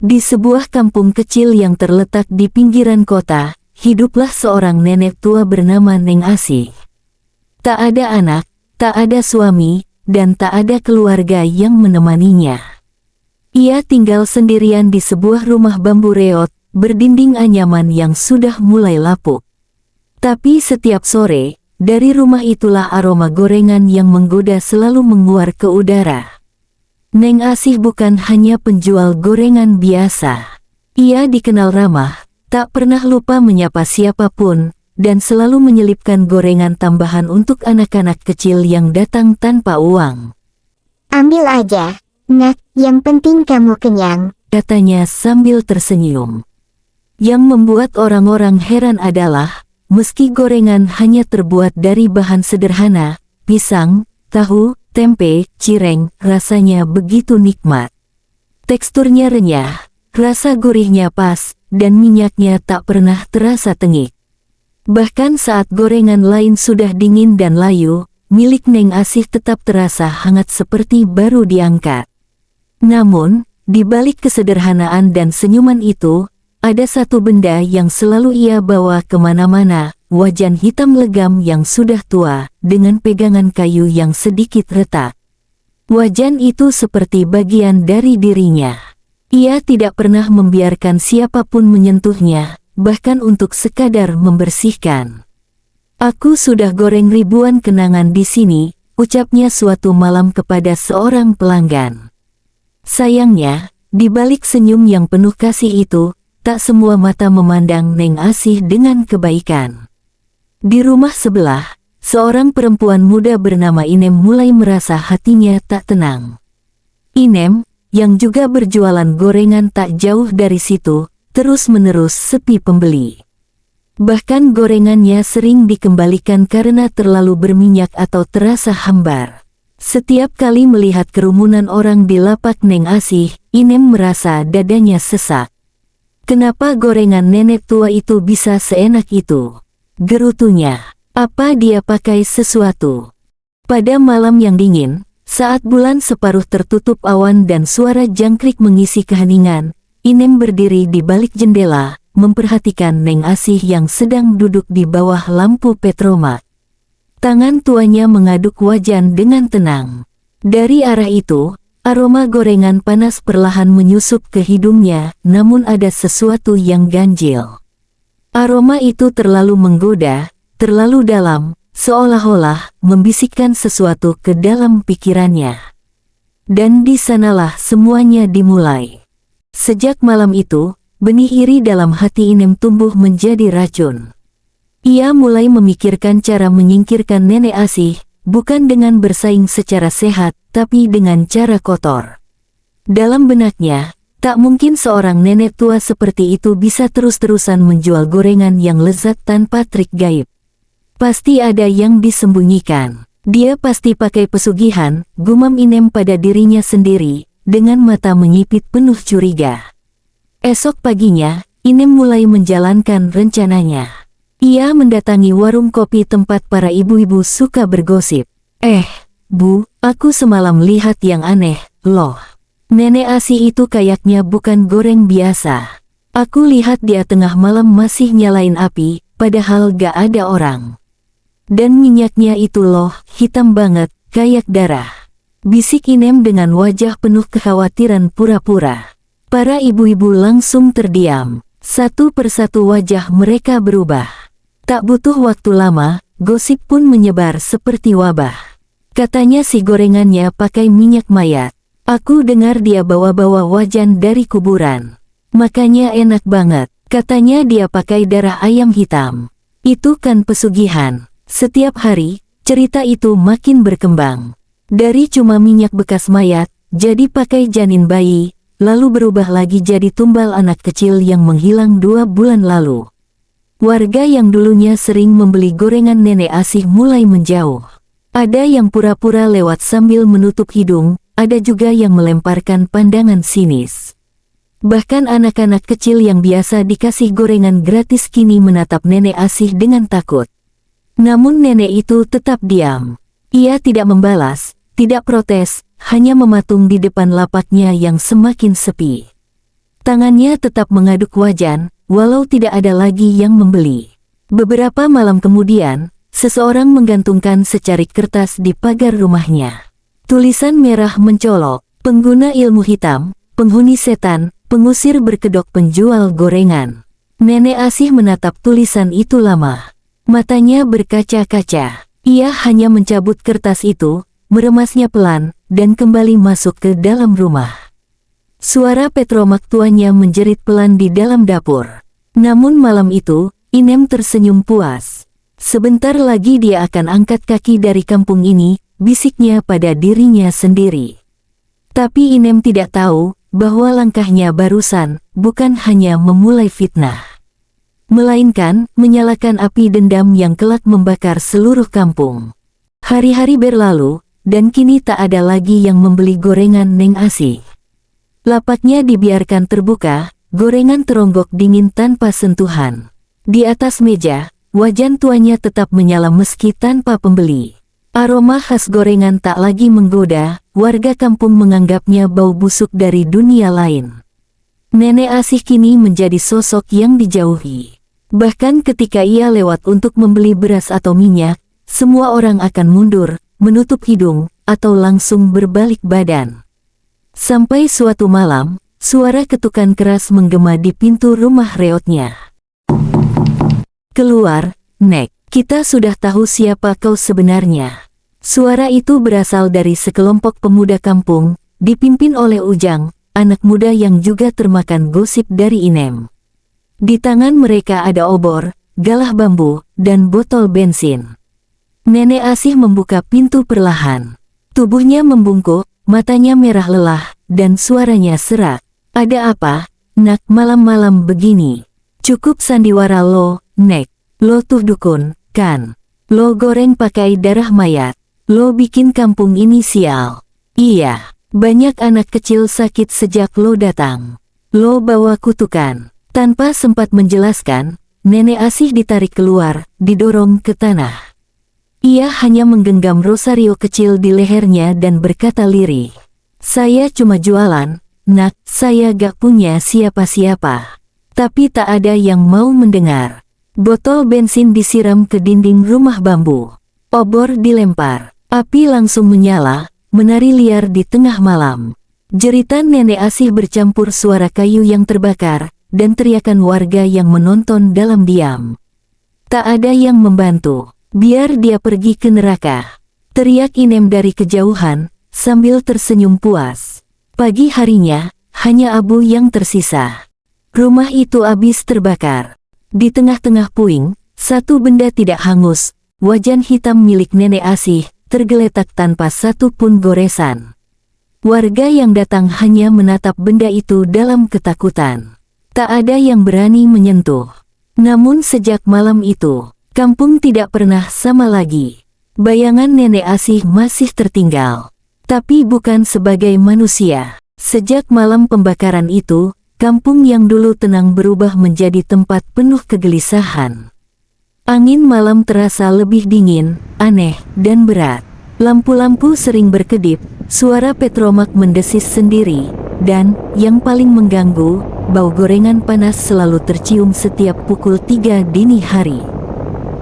Di sebuah kampung kecil yang terletak di pinggiran kota, hiduplah seorang nenek tua bernama Neng Asih. Tak ada anak, tak ada suami, dan tak ada keluarga yang menemaninya. Ia tinggal sendirian di sebuah rumah bambu reot, berdinding anyaman yang sudah mulai lapuk. Tapi setiap sore, dari rumah itulah aroma gorengan yang menggoda selalu menguar ke udara. Neng Asih bukan hanya penjual gorengan biasa. Ia dikenal ramah, tak pernah lupa menyapa siapapun, dan selalu menyelipkan gorengan tambahan untuk anak-anak kecil yang datang tanpa uang. Ambil aja, Nak, yang penting kamu kenyang, Katanya sambil tersenyum. Yang membuat orang-orang heran adalah, meski gorengan hanya terbuat dari bahan sederhana, pisang, tahu, tempe, cireng, rasanya begitu nikmat. Teksturnya renyah, rasa gurihnya pas, dan minyaknya tak pernah terasa tengik. Bahkan saat gorengan lain sudah dingin dan layu, milik Neng Asih tetap terasa hangat seperti baru diangkat. Namun, di balik kesederhanaan dan senyuman itu, ada satu benda yang selalu ia bawa kemana-mana, wajan hitam legam yang sudah tua, dengan pegangan kayu yang sedikit retak. Wajan itu seperti bagian dari dirinya. Ia tidak pernah membiarkan siapapun menyentuhnya, bahkan untuk sekadar membersihkan. Aku sudah goreng ribuan kenangan di sini, ucapnya suatu malam kepada seorang pelanggan. Sayangnya, di balik senyum yang penuh kasih itu, tak semua mata memandang Neng Asih dengan kebaikan. Di rumah sebelah, seorang perempuan muda bernama Inem mulai merasa hatinya tak tenang. Inem, yang juga berjualan gorengan tak jauh dari situ, terus-menerus sepi pembeli. Bahkan gorengannya sering dikembalikan karena terlalu berminyak atau terasa hambar. Setiap kali melihat kerumunan orang di lapak Neng Asih, Inem merasa dadanya sesak. Kenapa gorengan nenek tua itu bisa seenak itu? Gerutunya. Apa dia pakai sesuatu? Pada malam yang dingin, saat bulan separuh tertutup awan dan suara jangkrik mengisi keheningan, Inem berdiri di balik jendela, memperhatikan Neng Asih yang sedang duduk di bawah lampu petromak. Tangan tuanya mengaduk wajan dengan tenang. Dari arah itu, aroma gorengan panas perlahan menyusup ke hidungnya, namun ada sesuatu yang ganjil. Aroma itu terlalu menggoda, terlalu dalam, seolah-olah membisikkan sesuatu ke dalam pikirannya. Dan di sanalah semuanya dimulai. Sejak malam itu, benih iri dalam hati Inem tumbuh menjadi racun. Ia mulai memikirkan cara menyingkirkan Nenek Asih, bukan dengan bersaing secara sehat, tapi dengan cara kotor. Dalam benaknya, tak mungkin seorang nenek tua seperti itu bisa terus-terusan menjual gorengan yang lezat tanpa trik gaib. Pasti ada yang disembunyikan. Dia pasti pakai pesugihan, gumam Inem pada dirinya sendiri, dengan mata menyipit penuh curiga. Esok paginya, Inem mulai menjalankan rencananya. Ia mendatangi warung kopi tempat para ibu-ibu suka bergosip. Bu, aku semalam lihat yang aneh, loh. Nenek Asih itu kayaknya bukan goreng biasa. Aku lihat dia tengah malam masih nyalain api, padahal gak ada orang. Dan minyaknya itu loh, hitam banget, kayak darah. Bisik Inem dengan wajah penuh kekhawatiran pura-pura. Para ibu-ibu langsung terdiam. Satu persatu wajah mereka berubah. Tak butuh waktu lama, gosip pun menyebar seperti wabah. Katanya si gorengannya pakai minyak mayat. Aku dengar dia bawa-bawa wajan dari kuburan. Makanya enak banget. Katanya dia pakai darah ayam hitam. Itu kan pesugihan. Setiap hari, cerita itu makin berkembang. Dari cuma minyak bekas mayat, jadi pakai janin bayi, lalu berubah lagi jadi tumbal anak kecil yang menghilang 2 bulan lalu. Warga yang dulunya sering membeli gorengan Nenek Asih mulai menjauh. Ada yang pura-pura lewat sambil menutup hidung, ada juga yang melemparkan pandangan sinis. Bahkan anak-anak kecil yang biasa dikasih gorengan gratis kini menatap Nenek Asih dengan takut. Namun nenek itu tetap diam. Ia tidak membalas, tidak protes, hanya mematung di depan lapaknya yang semakin sepi. Tangannya tetap mengaduk wajan, walau tidak ada lagi yang membeli. Beberapa malam kemudian, seseorang menggantungkan secarik kertas di pagar rumahnya. Tulisan merah mencolok, pengguna ilmu hitam, penghuni setan, pengusir berkedok penjual gorengan. Nenek Asih menatap tulisan itu lama. Matanya berkaca-kaca. Ia hanya mencabut kertas itu, meremasnya pelan, dan kembali masuk ke dalam rumah. Suara Petromak tuanya menjerit pelan di dalam dapur. Namun malam itu, Inem tersenyum puas. Sebentar lagi dia akan angkat kaki dari kampung ini, bisiknya pada dirinya sendiri. Tapi Inem tidak tahu bahwa langkahnya barusan bukan hanya memulai fitnah, melainkan menyalakan api dendam yang kelak membakar seluruh kampung. Hari-hari berlalu, dan kini tak ada lagi yang membeli gorengan Neng Asih. Lapaknya dibiarkan terbuka, gorengan teronggok dingin tanpa sentuhan. Di atas meja, wajan tuanya tetap menyala meski tanpa pembeli. Aroma khas gorengan tak lagi menggoda, warga kampung menganggapnya bau busuk dari dunia lain. Nenek Asih kini menjadi sosok yang dijauhi. Bahkan ketika ia lewat untuk membeli beras atau minyak, semua orang akan mundur, menutup hidung, atau langsung berbalik badan. Sampai suatu malam, suara ketukan keras menggema di pintu rumah reotnya. "Keluar, Nek, kita sudah tahu siapa kau sebenarnya." Suara itu berasal dari sekelompok pemuda kampung, dipimpin oleh Ujang, anak muda yang juga termakan gosip dari Inem. Di tangan mereka ada obor, galah bambu, dan botol bensin. Nenek Asih membuka pintu perlahan. Tubuhnya membungkuk, matanya merah lelah, dan suaranya serak. "Ada apa, Nak, malam-malam begini? Cukup sandiwara lo, Nek. Lo tuh dukun, kan? Lo goreng pakai darah mayat. Lo bikin kampung ini sial. Iya, banyak anak kecil sakit sejak lo datang. Lo bawa kutukan." Tanpa sempat menjelaskan, Nenek Asih ditarik keluar, didorong ke tanah. Ia hanya menggenggam rosario kecil di lehernya dan berkata lirih, "Saya cuma jualan, Nak, saya gak punya siapa-siapa." Tapi tak ada yang mau mendengar. Botol bensin disiram ke dinding rumah bambu. Obor dilempar. Api langsung menyala, menari liar di tengah malam. Jeritan Nenek Asih bercampur suara kayu yang terbakar, dan teriakan warga yang menonton dalam diam. "Tak ada yang membantu. Biar dia pergi ke neraka," teriak Inem dari kejauhan, sambil tersenyum puas. Pagi harinya, hanya abu yang tersisa. Rumah itu habis terbakar. Di tengah-tengah puing, satu benda tidak hangus, wajan hitam milik Nenek Asih, tergeletak tanpa satu pun goresan. Warga yang datang hanya menatap benda itu dalam ketakutan. Tak ada yang berani menyentuh. Namun sejak malam itu, kampung tidak pernah sama lagi. Bayangan Nenek Asih masih tertinggal. Tapi bukan sebagai manusia. Sejak malam pembakaran itu, kampung yang dulu tenang berubah menjadi tempat penuh kegelisahan. Angin malam terasa lebih dingin, aneh, dan berat. Lampu-lampu sering berkedip, suara Petromak mendesis sendiri, dan, yang paling mengganggu, bau gorengan panas selalu tercium setiap pukul 3 dini hari.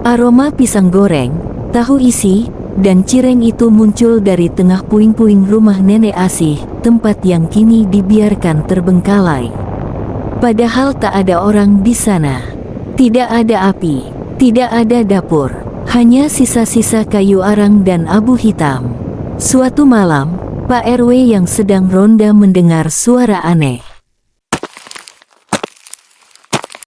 Aroma pisang goreng, tahu isi, dan cireng itu muncul dari tengah puing-puing rumah Nenek Asih, tempat yang kini dibiarkan terbengkalai. Padahal tak ada orang di sana. Tidak ada api, tidak ada dapur, hanya sisa-sisa kayu arang dan abu hitam. Suatu malam, Pak RW yang sedang ronda mendengar suara aneh.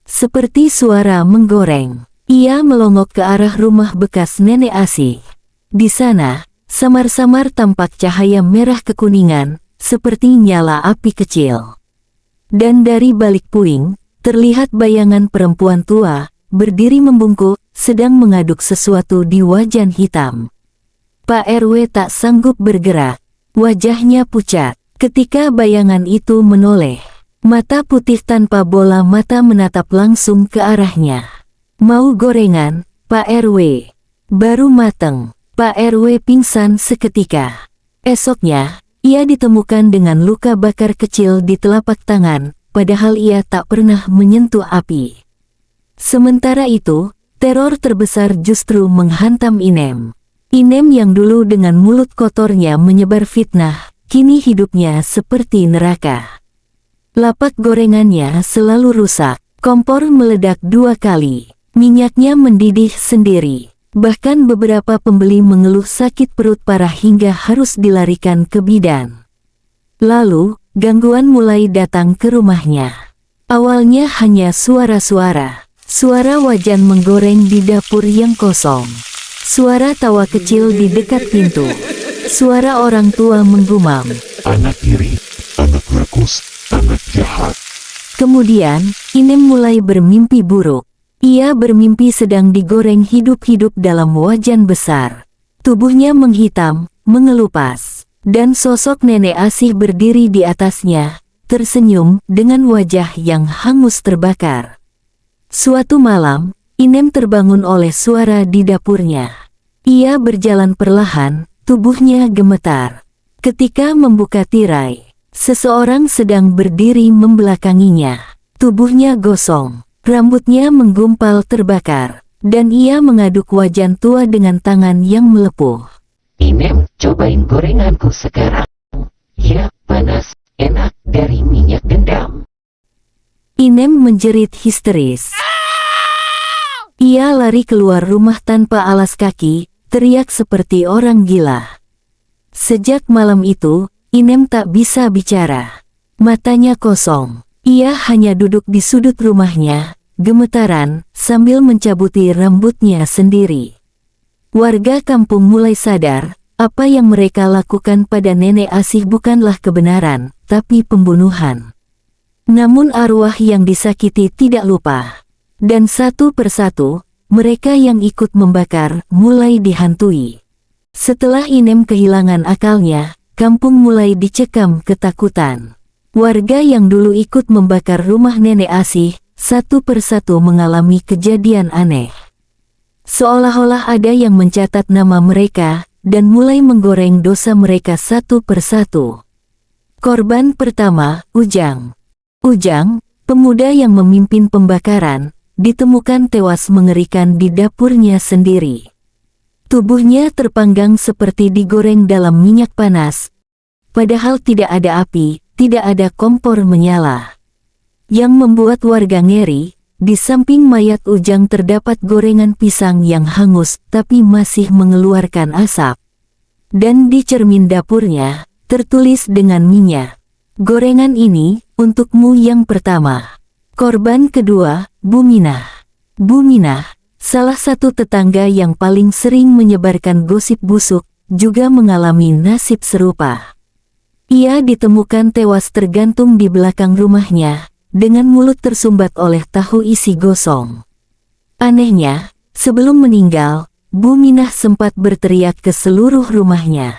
Seperti suara menggoreng. Ia melongok ke arah rumah bekas Nenek Asih. Di sana, samar-samar tampak cahaya merah kekuningan, seperti nyala api kecil. Dan dari balik puing, terlihat bayangan perempuan tua, berdiri membungkuk, sedang mengaduk sesuatu di wajan hitam. Pak RW tak sanggup bergerak. Wajahnya pucat. Ketika bayangan itu menoleh, mata putih tanpa bola mata menatap langsung ke arahnya. "Mau gorengan, Pak RW?" "Baru mateng." Pak RW pingsan seketika. Esoknya, ia ditemukan dengan luka bakar kecil di telapak tangan, padahal ia tak pernah menyentuh api. Sementara itu, teror terbesar justru menghantam Inem. Inem yang dulu dengan mulut kotornya menyebar fitnah, kini hidupnya seperti neraka. Lapak gorengannya selalu rusak, kompor meledak 2 kali, minyaknya mendidih sendiri. Bahkan beberapa pembeli mengeluh sakit perut parah hingga harus dilarikan ke bidan. Lalu, gangguan mulai datang ke rumahnya. Awalnya hanya suara-suara. Suara wajan menggoreng di dapur yang kosong. Suara tawa kecil di dekat pintu. Suara orang tua menggumam. Anak iri, anak rakus, anak jahat. Kemudian, Inem mulai bermimpi buruk. Ia bermimpi sedang digoreng hidup-hidup dalam wajan besar. Tubuhnya menghitam, mengelupas. Dan sosok nenek Asih berdiri di atasnya, tersenyum dengan wajah yang hangus terbakar. Suatu malam, Inem terbangun oleh suara di dapurnya. Ia berjalan perlahan, tubuhnya gemetar. Ketika membuka tirai, seseorang sedang berdiri membelakanginya. Tubuhnya gosong, rambutnya menggumpal terbakar, dan ia mengaduk wajan tua dengan tangan yang melepuh. Inem, cobain gorenganku sekarang. Ya, panas, enak dari minyak dendam. Inem menjerit histeris. Ia lari keluar rumah tanpa alas kaki, teriak seperti orang gila. Sejak malam itu, Inem tak bisa bicara. Matanya kosong. Ia hanya duduk di sudut rumahnya, gemetaran, sambil mencabuti rambutnya sendiri. Warga kampung mulai sadar, apa yang mereka lakukan pada nenek Asih bukanlah kebenaran, tapi pembunuhan. Namun arwah yang disakiti tidak lupa. Dan satu persatu, mereka yang ikut membakar mulai dihantui. Setelah Inem kehilangan akalnya, kampung mulai dicekam ketakutan. Warga yang dulu ikut membakar rumah nenek Asih, satu persatu mengalami kejadian aneh. Seolah-olah ada yang mencatat nama mereka, dan mulai menggoreng dosa mereka satu persatu. Korban pertama, Ujang. Ujang, pemuda yang memimpin pembakaran, ditemukan tewas mengerikan di dapurnya sendiri. Tubuhnya terpanggang seperti digoreng dalam minyak panas, padahal tidak ada api, tidak ada kompor menyala. Yang membuat warga ngeri, di samping mayat Ujang terdapat gorengan pisang yang hangus tapi masih mengeluarkan asap. Dan di cermin dapurnya, tertulis dengan minyak, "Gorengan ini, untukmu yang pertama." Korban kedua, Buminah. Buminah, salah satu tetangga yang paling sering menyebarkan gosip busuk, juga mengalami nasib serupa. Ia ditemukan tewas tergantung di belakang rumahnya, dengan mulut tersumbat oleh tahu isi gosong. Anehnya, sebelum meninggal, Buminah sempat berteriak ke seluruh rumahnya.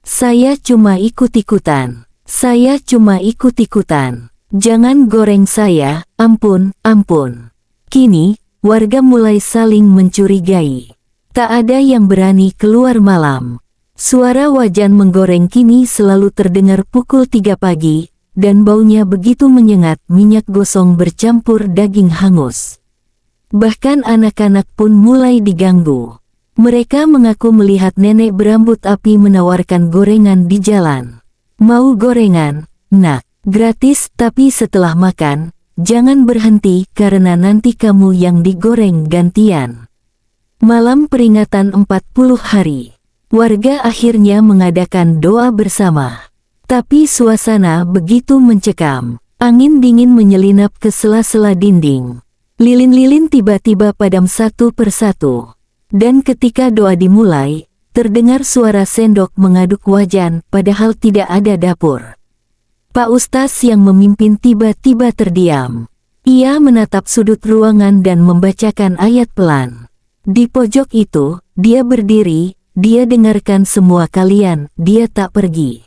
"Saya cuma ikut-ikutan. Saya cuma ikut-ikutan. Jangan goreng saya, ampun, ampun." Kini, warga mulai saling mencurigai. Tak ada yang berani keluar malam. Suara wajan menggoreng kini selalu terdengar pukul 3 pagi, dan baunya begitu menyengat minyak gosong bercampur daging hangus. Bahkan anak-anak pun mulai diganggu. Mereka mengaku melihat nenek berambut api menawarkan gorengan di jalan. "Mau gorengan, Nak? Gratis, tapi setelah makan, jangan berhenti karena nanti kamu yang digoreng gantian." Malam peringatan 40 hari, warga akhirnya mengadakan doa bersama. Tapi suasana begitu mencekam. Angin dingin menyelinap ke sela-sela dinding. Lilin-lilin tiba-tiba padam satu persatu. Dan ketika doa dimulai, terdengar suara sendok mengaduk wajan padahal tidak ada dapur. Pak Ustaz yang memimpin tiba-tiba terdiam. Ia menatap sudut ruangan dan membacakan ayat pelan. Di pojok itu, dia berdiri, dia dengarkan semua kalian, dia tak pergi.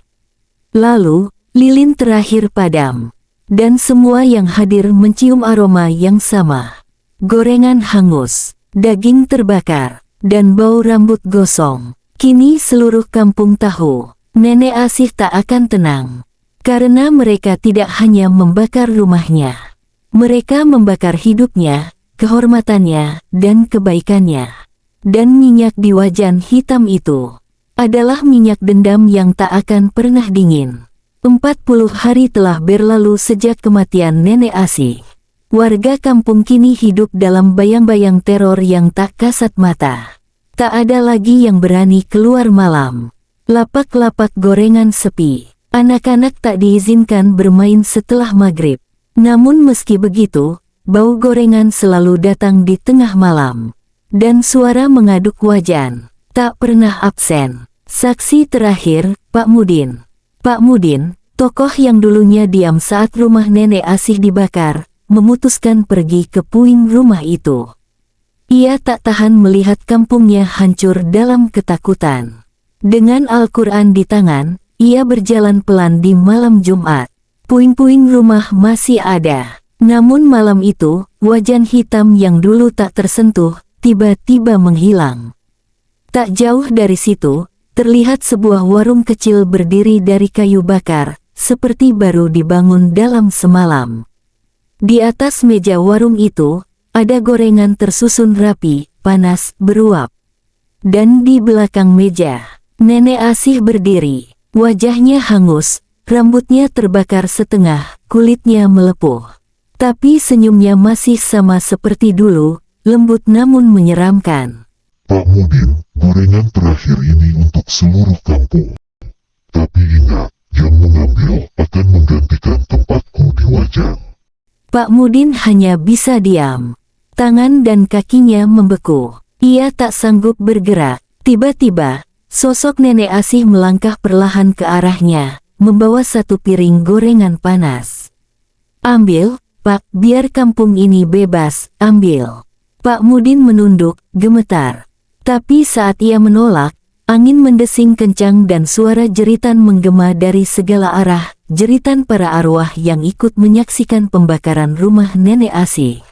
Lalu, lilin terakhir padam. Dan semua yang hadir mencium aroma yang sama. Gorengan hangus, daging terbakar, dan bau rambut gosong. Kini seluruh kampung tahu, nenek Asih tak akan tenang. Karena mereka tidak hanya membakar rumahnya. Mereka membakar hidupnya, kehormatannya, dan kebaikannya. Dan minyak di wajan hitam itu adalah minyak dendam yang tak akan pernah dingin. 40 hari telah berlalu sejak kematian Nenek Asih. Warga kampung kini hidup dalam bayang-bayang teror yang tak kasat mata. Tak ada lagi yang berani keluar malam. Lapak-lapak gorengan sepi. Anak-anak tak diizinkan bermain setelah maghrib. Namun meski begitu, bau gorengan selalu datang di tengah malam. Dan suara mengaduk wajan tak pernah absen. Saksi terakhir, Pak Mudin. Pak Mudin, tokoh yang dulunya diam saat rumah Nenek Asih dibakar, memutuskan pergi ke puing rumah itu. Ia tak tahan melihat kampungnya hancur dalam ketakutan. Dengan Al-Quran di tangan, ia berjalan pelan di malam Jumat. Puing-puing rumah masih ada. Namun malam itu, wajan hitam yang dulu tak tersentuh, tiba-tiba menghilang. Tak jauh dari situ, terlihat sebuah warung kecil berdiri dari kayu bakar, seperti baru dibangun dalam semalam. Di atas meja warung itu, ada gorengan tersusun rapi, panas, beruap. Dan di belakang meja, Nenek Asih berdiri. Wajahnya hangus, rambutnya terbakar setengah, kulitnya melepuh. Tapi senyumnya masih sama seperti dulu, lembut namun menyeramkan. Pak Mudin, gorengan terakhir ini untuk seluruh kampung. Tapi ingat, yang mengambil akan menggantikan tempatku di wajan. Pak Mudin hanya bisa diam. Tangan dan kakinya membeku. Ia tak sanggup bergerak. Tiba-tiba, sosok Nenek Asih melangkah perlahan ke arahnya, membawa satu piring gorengan panas. Ambil, Pak, biar kampung ini bebas, ambil. Pak Mudin menunduk, gemetar. Tapi saat ia menolak, angin mendesing kencang dan suara jeritan menggema dari segala arah, jeritan para arwah yang ikut menyaksikan pembakaran rumah Nenek Asih.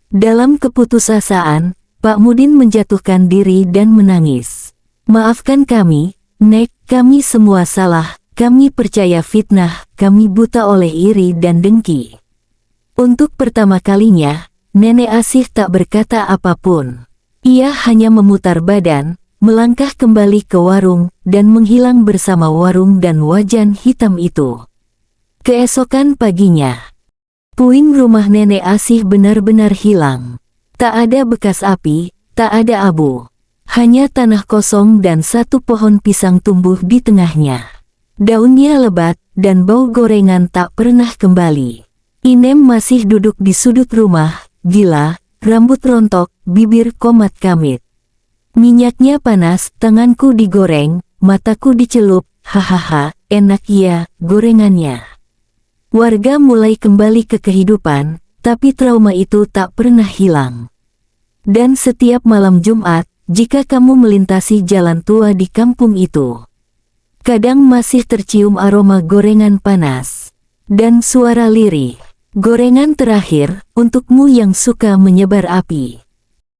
Dalam keputusasaan, Pak Mudin menjatuhkan diri dan menangis. Maafkan kami, Nek, kami semua salah, kami percaya fitnah, kami buta oleh iri dan dengki. Untuk pertama kalinya, Nenek Asih tak berkata apapun. Ia hanya memutar badan, melangkah kembali ke warung, dan menghilang bersama warung dan wajan hitam itu. Keesokan paginya, puing rumah Nenek Asih benar-benar hilang. Tak ada bekas api, tak ada abu. Hanya tanah kosong dan satu pohon pisang tumbuh di tengahnya. Daunnya lebat, dan bau gorengan tak pernah kembali. Inem masih duduk di sudut rumah, gila, rambut rontok, bibir komat kamit. Minyaknya panas, tanganku digoreng, mataku dicelup, hahaha, enak ya, gorengannya. Warga mulai kembali ke kehidupan, tapi trauma itu tak pernah hilang. Dan setiap malam Jumat, jika kamu melintasi jalan tua di kampung itu, kadang masih tercium aroma gorengan panas. Dan suara lirih. Gorengan terakhir, untukmu yang suka menyebar api.